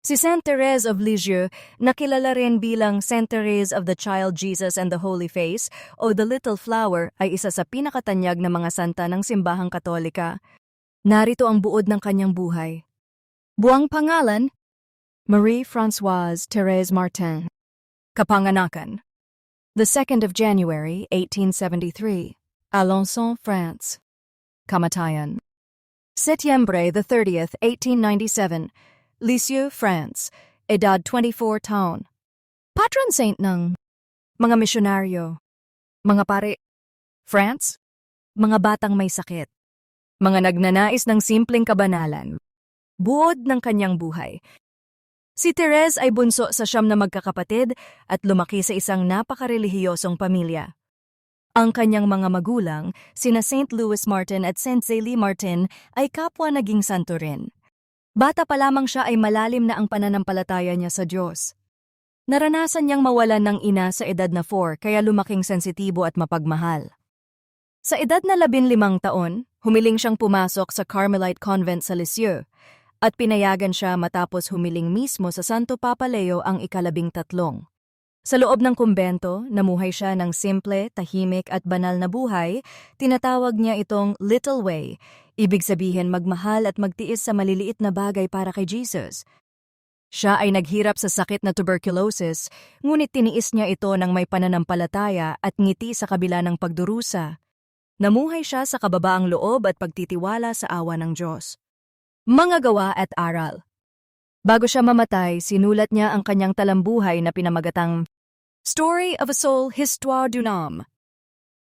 Si Saint Therese of Lisieux, nakilala rin bilang Saint Therese of the Child Jesus and the Holy Face o the Little Flower, ay isa sa pinakatanyag na mga santa ng simbahang Katolika. Narito ang buod ng kanyang buhay. Buwang pangalan, Marie-Françoise Thérèse Martin. Kapanganakan, the 2nd of January, 1873, Alençon, France. Kamatayan, Setyembre the 30th, 1897, Lisieux, France. Edad 24 taon. Patron saint ng mga misyonaryo, mga pare, France, mga batang may sakit, mga nagnanais ng simpleng kabanalan. Buod ng kanyang buhay. Si Therese ay bunso sa 9 na magkakapatid at lumaki sa isang napakarelihiyosong pamilya. Ang kanyang mga magulang, sina Saint Louis Martin at Saint Zélie Martin, ay kapwa naging santo rin. Bata pa lamang siya ay malalim na ang pananampalataya niya sa Diyos. Naranasan niyang mawalan ng ina sa edad na 4 kaya lumaking sensitibo at mapagmahal. Sa edad na 15 taon, humiling siyang pumasok sa Carmelite Convent sa Lisieux at pinayagan siya matapos humiling mismo sa Santo Papa Leo ang ika-13. Sa loob ng kumbento, namuhay siya ng simple, tahimik at banal na buhay. Tinatawag niya itong Little Way. Ibig sabihin magmahal at magtiis sa maliliit na bagay para kay Jesus. Siya ay naghirap sa sakit na tuberculosis, ngunit tiniis niya ito ng may pananampalataya at ngiti sa kabila ng pagdurusa. Namuhay siya sa kababaang loob at pagtitiwala sa awa ng Diyos. Mga gawa at aral. Bago siya mamatay, sinulat niya ang kanyang talambuhay na pinamagatang Story of a Soul, Histoire d'une âme.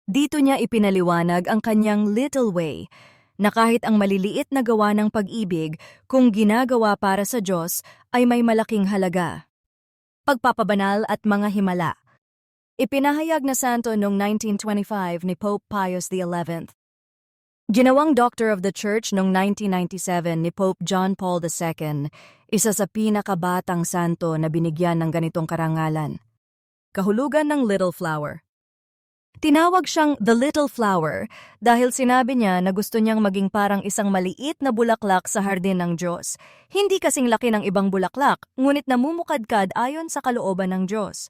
Dito niya ipinaliwanag ang kanyang Little Way, na kahit ang maliliit na gawa ng pag-ibig, kung ginagawa para sa Diyos, ay may malaking halaga. Pagpapabanal at mga himala. Ipinahayag na santo noong 1925 ni Pope Pius XI. Ginawang Doctor of the Church noong 1997 ni Pope John Paul II, isa sa pinakabatang santo na binigyan ng ganitong karangalan. Kahulugan ng Little Flower. Tinawag siyang The Little Flower dahil sinabi niya na gusto niyang maging parang isang maliit na bulaklak sa hardin ng Diyos. Hindi kasing laki ng ibang bulaklak, ngunit namumukadkad ayon sa kalooban ng Diyos.